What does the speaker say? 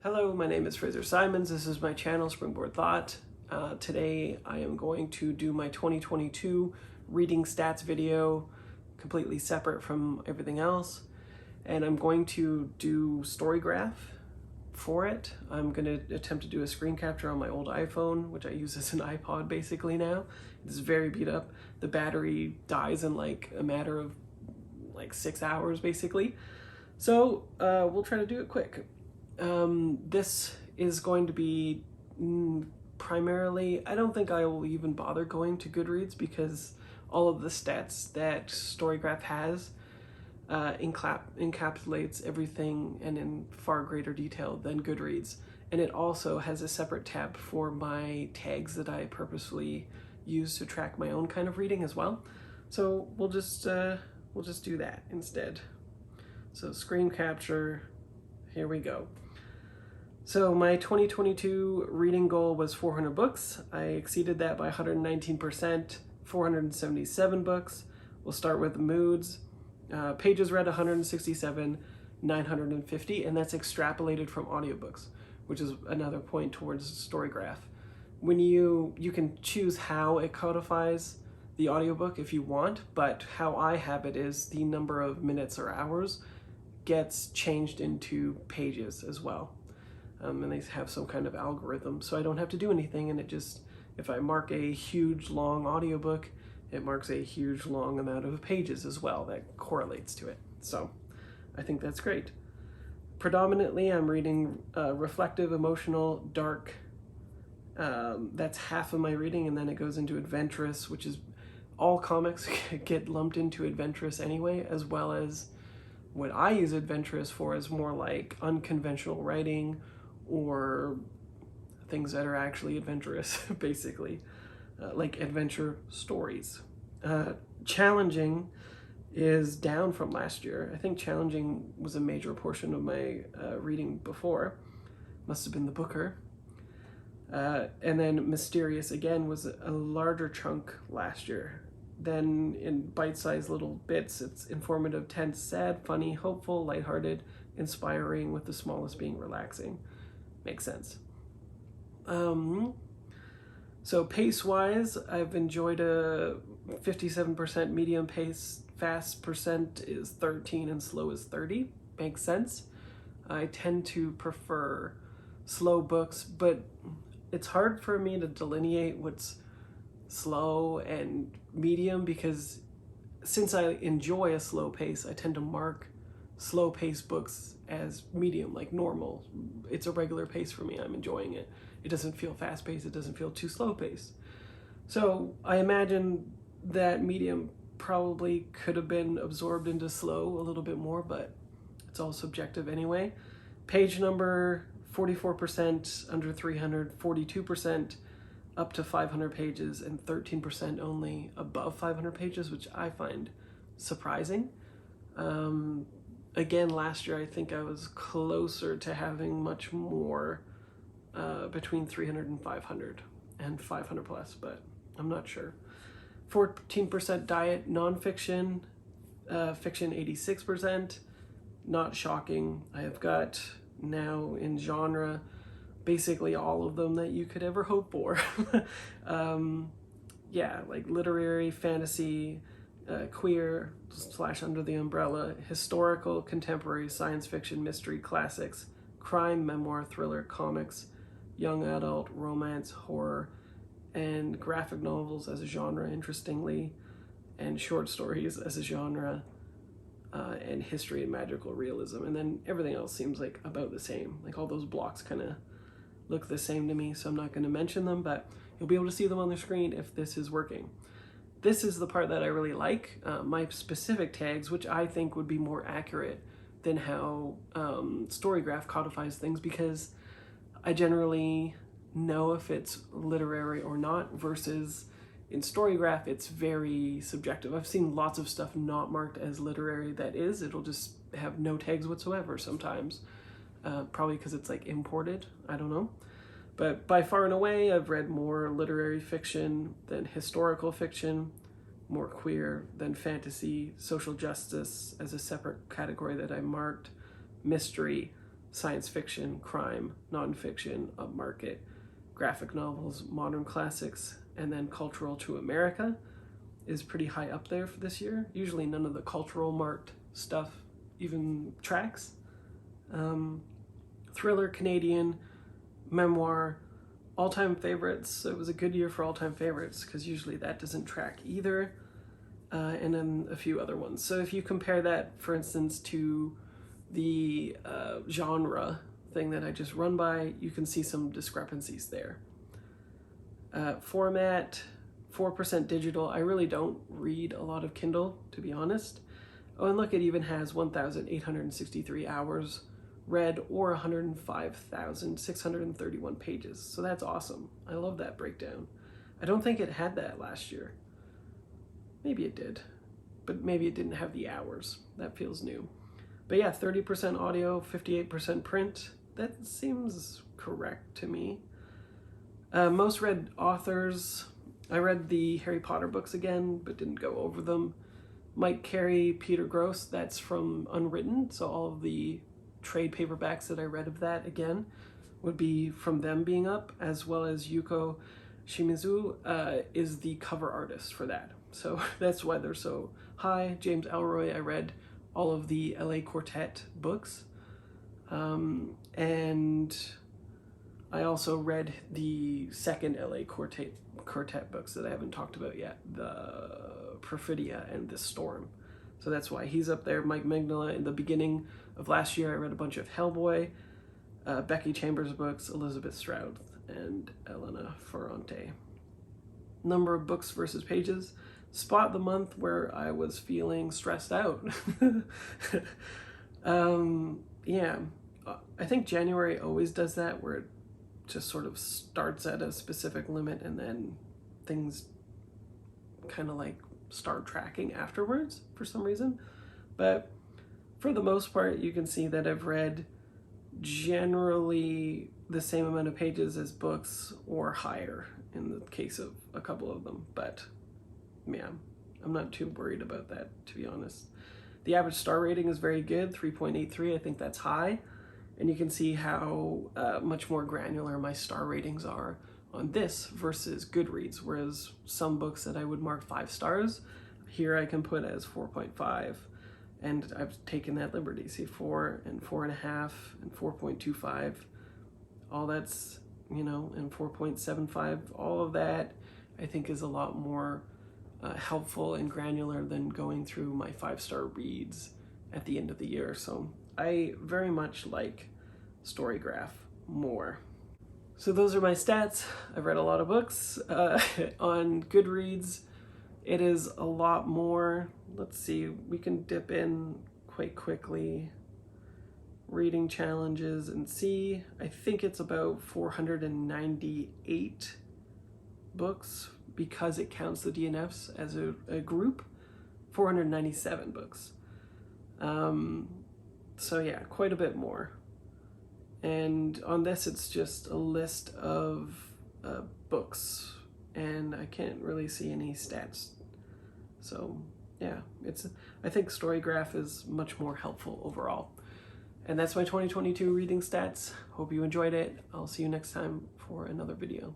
Hello, my name is Fraser Simons. This is my channel, Springboard Thought. Today I am going to do my 2022 reading stats video, completely separate from everything else. And I'm going to do Storygraph for it. I'm going to attempt to do a screen capture on my old iPhone, which I use as an iPod basically now. It's very beat up. The battery dies in like a matter of like 6 hours basically. So we'll try to do it quick. This is going to be primarily, I don't think I will even bother going to Goodreads because all of the stats that Storygraph has encapsulates everything and in far greater detail than Goodreads. And it also has a separate tab for my tags that I purposefully use to track my own kind of reading as well. So we'll just do that instead. So screen capture, here we go. So my 2022 reading goal was 400 books. I exceeded that by 119%, 477 books. We'll start with moods. Pages read 167, 950, and that's extrapolated from audiobooks, which is another point towards Storygraph. When you can choose how it codifies the audiobook if you want, but how I have it is the number of minutes or hours gets changed into pages as well. And they have some kind of algorithm, so I don't have to do anything, and it just, if I mark a huge long audiobook, it marks a huge long amount of pages as well that correlates to it. So I think that's great. Predominantly I'm reading reflective, emotional, dark. That's half of my reading, and then it goes into adventurous, which is all comics get lumped into adventurous anyway, as well as what I use adventurous for is more like unconventional writing or things that are actually adventurous, basically, like adventure stories. Challenging is down from last year. I think challenging was a major portion of my reading before. Must have been the Booker. And then mysterious, again, was a larger chunk last year. Then in bite-sized little bits, it's informative, tense, sad, funny, hopeful, lighthearted, inspiring, with the smallest being relaxing. Makes sense. So pace-wise, I've enjoyed a 57% medium pace, fast percent is 13, and slow is 30. Makes sense. I tend to prefer slow books, but it's hard for me to delineate what's slow and medium because since I enjoy a slow pace, I tend to mark slow pace books as medium, like normal. It's a regular pace for me. I'm enjoying it. It doesn't feel fast paced. It doesn't feel too slow paced. So I imagine that medium probably could have been absorbed into slow a little bit more, but it's all subjective anyway. Page number 44% under 300, 42% up to 500 pages, and 13% only above 500 pages, which I find surprising. Again, last year I think I was closer to having much more between 300 and 500 and 500 plus, but I'm not sure. 14% diet, nonfiction, fiction 86%, not shocking. I have got now in genre basically all of them that you could ever hope for. Yeah, like literary, fantasy, queer / under the umbrella, historical, contemporary, science fiction, mystery, classics, crime, memoir, thriller, comics, young adult, romance, horror, and graphic novels as a genre, interestingly, and short stories as a genre, and history and magical realism. And then everything else seems like about the same. Like all those blocks kind of look the same to me, so I'm not going to mention them, but you'll be able to see them on the screen if this is working. This is the part that I really like, my specific tags, which I think would be more accurate than how Storygraph codifies things, because I generally know if it's literary or not, versus in Storygraph it's very subjective. I've seen lots of stuff not marked as literary that is. It'll just have no tags whatsoever sometimes, probably because it's like imported, I don't know. But by far and away, I've read more literary fiction than historical fiction, more queer than fantasy, social justice as a separate category that I marked, mystery, science fiction, crime, nonfiction, upmarket, graphic novels, modern classics, and then cultural to America is pretty high up there for this year. Usually none of the cultural marked stuff even tracks. Thriller, Canadian, memoir, all-time favorites. It was a good year for all-time favorites because usually that doesn't track either. And then a few other ones. So if you compare that, for instance, to the genre thing that I just run by, you can see some discrepancies there. Format, 4% digital. I really don't read a lot of Kindle, to be honest. Oh, and look, it even has 1,863 hours read or 105,631 pages. So that's awesome. I love that breakdown. I don't think it had that last year. Maybe it did, but maybe it didn't have the hours. That feels new. But yeah, 30% audio, 58% print. That seems correct to me. Most read authors. I read the Harry Potter books again, but didn't go over them. Mike Carey, Peter Gross, that's from Unwritten. So all of the trade paperbacks that I read of that again would be from them being up, as well as Yuko Shimizu is the cover artist for that. So that's why they're so high. James Ellroy, I read all of the LA Quartet books. And I also read the second LA Quartet books that I haven't talked about yet, the Perfidia and the Storm. So that's why he's up there. Mike Mignola, in the beginning of last year, I read a bunch of Hellboy, Becky Chambers books, Elizabeth Strout, and Elena Ferrante. Number of books versus pages. Spot the month where I was feeling stressed out. Yeah, I think January always does that, where it just sort of starts at a specific limit and then things kind of like start tracking afterwards for some reason. But for the most part, you can see that I've read generally the same amount of pages as books or higher in the case of a couple of them. But yeah, I'm not too worried about that, to be honest. The average star rating is very good, 3.83. I think that's high. And you can see how much more granular my star ratings are on this versus Goodreads, whereas some books that I would mark 5 stars, here I can put as 4.5. And I've taken that liberty. See, 4 and 4.5 and 4.25. All that's, you know, and 4.75. All of that I think is a lot more helpful and granular than going through my 5-star reads at the end of the year. So I very much like Storygraph more. So those are my stats. I've read a lot of books. On Goodreads, it is a lot more. Let's see, we can dip in quite quickly. Reading challenges and see. I think it's about 498 books because it counts the DNFs as a group. 497 books. So yeah, quite a bit more. And on this, it's just a list of books, and I can't really see any stats. So yeah, I think Storygraph is much more helpful overall. And that's my 2022 reading stats. Hope you enjoyed it. I'll see you next time for another video.